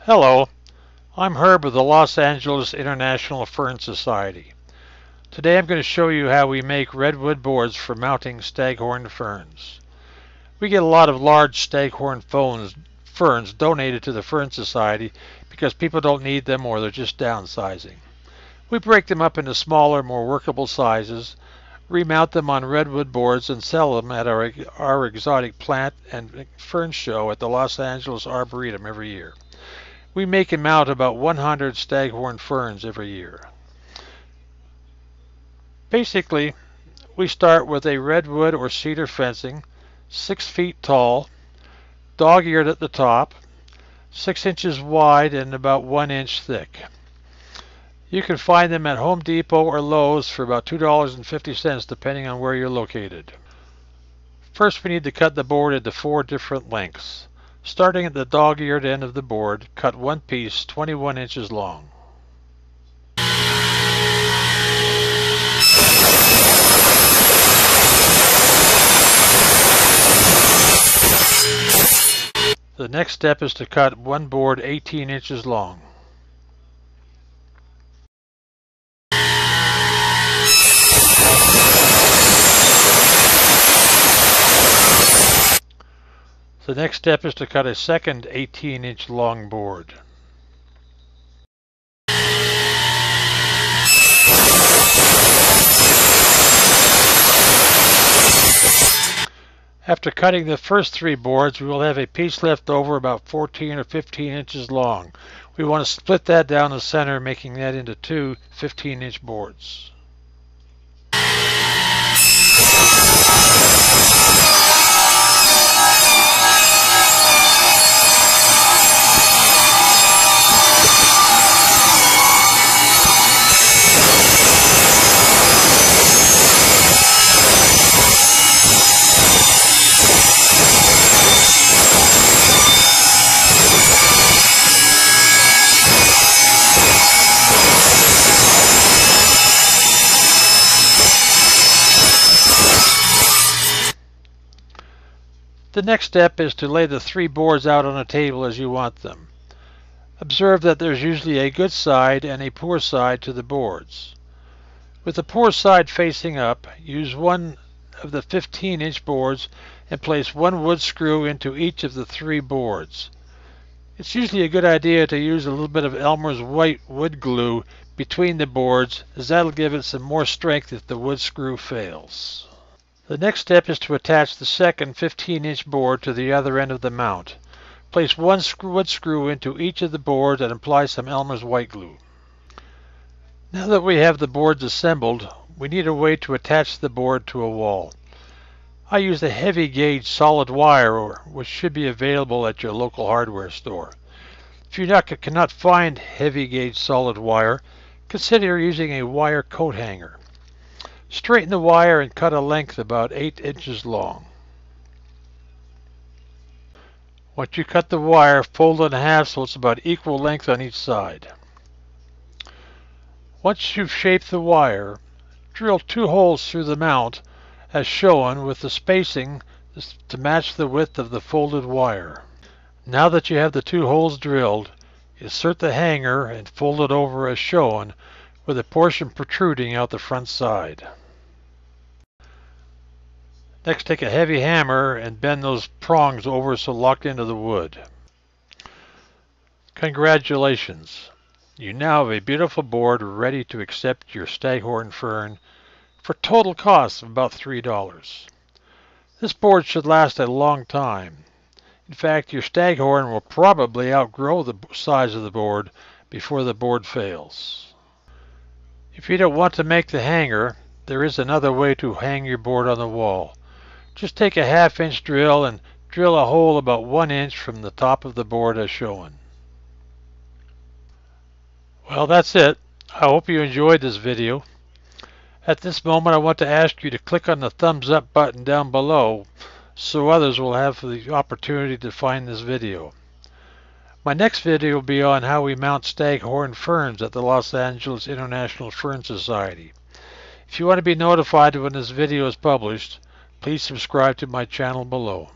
Hello, I'm Herb with the Los Angeles International Fern Society. Today I'm going to show you how we make redwood boards for mounting staghorn ferns. We get a lot of large staghorn ferns donated to the Fern Society because people don't need them or they're just downsizing. We break them up into smaller, more workable sizes, remount them on redwood boards, and sell them at our exotic plant and fern show at the Los Angeles Arboretum every year. We make and mount about 100 staghorn ferns every year. Basically, we start with a redwood or cedar fencing, 6 feet tall, dog-eared at the top, 6 inches wide and about 1 inch thick. You can find them at Home Depot or Lowe's for about $2.50 depending on where you're located. First we need to cut the board into 4 different lengths. Starting at the dog-eared end of the board, cut one piece 21 inches long. The next step is to cut one board 18 inches long. The next step is to cut a second 18-inch long board. After cutting the first 3 boards, we will have a piece left over about 14 or 15 inches long. We want to split that down the center, making that into 2 15-inch boards. The next step is to lay the 3 boards out on a table as you want them. Observe that there's usually a good side and a poor side to the boards. With the poor side facing up, use one of the 15-inch boards and place 1 wood screw into each of the 3 boards. It's usually a good idea to use a little bit of Elmer's white wood glue between the boards, as that'll give it some more strength if the wood screw fails. The next step is to attach the second 15-inch board to the other end of the mount. Place 1 wood screw into each of the boards and apply some Elmer's white glue. Now that we have the boards assembled, we need a way to attach the board to a wall. I use a heavy gauge solid wire, which should be available at your local hardware store. If you cannot find heavy gauge solid wire, consider using a wire coat hanger. Straighten the wire and cut a length about 8 inches long. Once you cut the wire, fold it in half so it's about equal length on each side. Once you've shaped the wire, drill 2 holes through the mount as shown, with the spacing to match the width of the folded wire. Now that you have the 2 holes drilled, insert the hanger and fold it over as shown, with a portion protruding out the front side. Next, take a heavy hammer and bend those prongs over so locked into the wood. Congratulations! You now have a beautiful board ready to accept your staghorn fern for total cost of about $3. This board should last a long time. In fact, your staghorn will probably outgrow the size of the board before the board fails. If you don't want to make the hanger, there is another way to hang your board on the wall. Just take a 1/2 inch drill and drill a hole about 1 inch from the top of the board as shown. Well, that's it. I hope you enjoyed this video. At this moment, I want to ask you to click on the thumbs up button down below so others will have the opportunity to find this video. My next video will be on how we mount staghorn ferns at the Los Angeles International Fern Society. If you want to be notified when this video is published, please subscribe to my channel below.